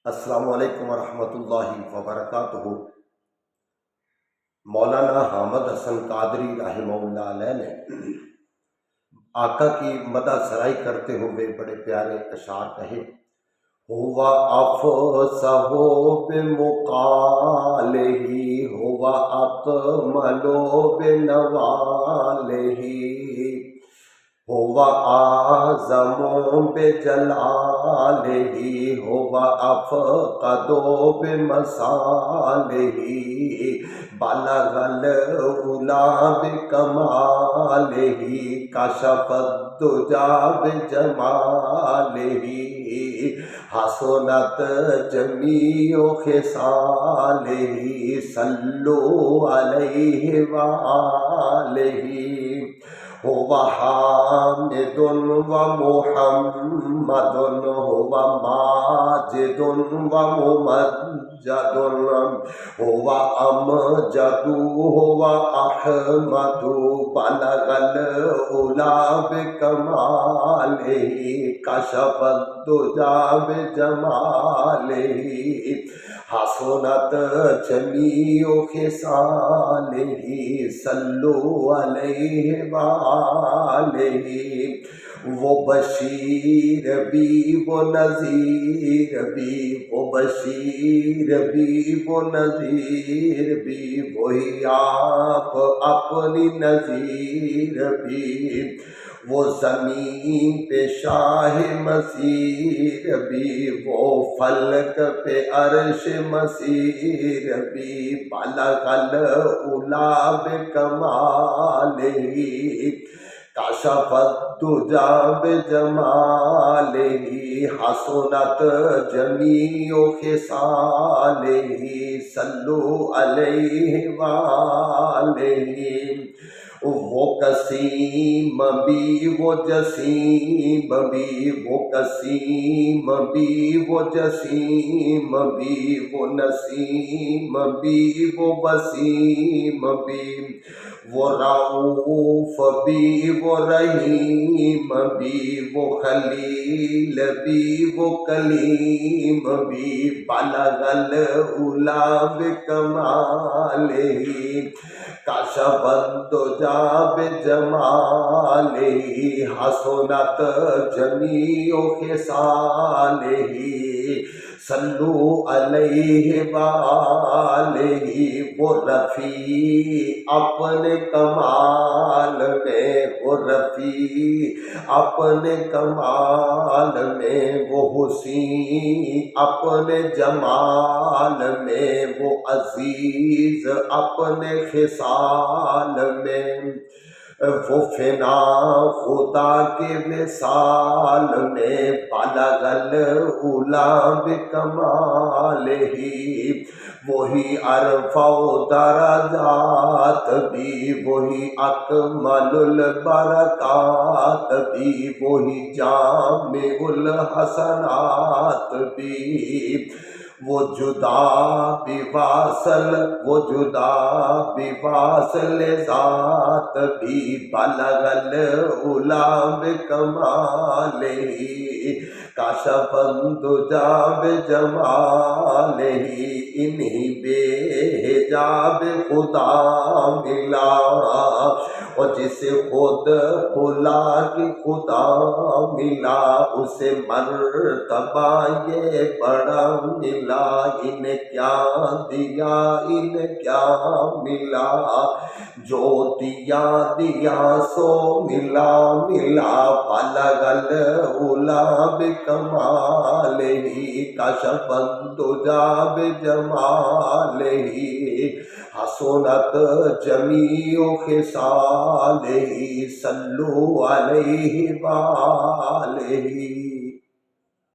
السلام علیکم ورحمۃ اللہ وبرکاتہ۔ مولانا حامد حسن قادری رحمہ اللہ علیہ نے آقا کی مدح سرائی کرتے ہوئے بڑے پیارے اشعار کہے۔ ہوا افصح بمقالہ ہوا اکمل بنوالہ ہوا اعظم بجلالہ ہوا افقد بمصالہ بلغ العلا بکمالہ کشف الدجی بجمالہ حسنت جمیع خصالہ صلو علیہ وآلہ ہوا حامد و محمد ہوا ماجد و ممجد ہوا امجد ہوا احمد بلغ العلا بکمالہ کشف الدجی بجمالہ حسنت جمیع خصالہ صلو علیہ وآلہ وہ بشیر بھی وہ نذیر بھی وہ بشیر بھی وہ نذیر بھی وہی آپ اپنی نذیر بھی وہ زمین پہ شاہ مسیر بھی وہ فلک پہ عرش مسیر بھی بلغ العلا بکمالہ کشف الدجی بجمالہ حسنت جمیع خصالہ صلو علیہ وآلہ وہ قسیم بھی وہ جسیم بھی وہ قسیم بھی وہ جسیم بھی وہ نسیم بھی وہ وسیم بھی وہ رؤوف بھی وہ رحیم بھی وہ خلیل بھی وہ کلیم بھی بلغ العلا بکمالہ کشف الدجی بجمالہ حسنت جمیع خصالہ صلو علیہ وآلہ وہ رفیع اپنے کمال میں وہ رفیع اپنے کمال میں وہ حسین اپنے جمال میں وہ عزیز اپنے خصال میں وہ فنا خدا کے وصال میں بلغ العلا بکمالہ وہی ارفع درجات بھی وہی اکمل البرکات بھی وہی جامع الحسنات بھی وہ جدا بواصل وہ جدا بواصل ذات بھی بلغ العلا بکمالہ کشف الدجی بجمالہ انہی بے حجاب خدا ملا اور جسے خود خلا کی خدا ملا اسے مرتبہ یہ بڑا ملا انہیں کیا دیا انہیں کیا ملا جو دیا دیا سو ملا ملا بلغ العلا بکمالہ کشف الدجی بجمالہ حسنت جمیع خصالہ صلو علیہ وآلہ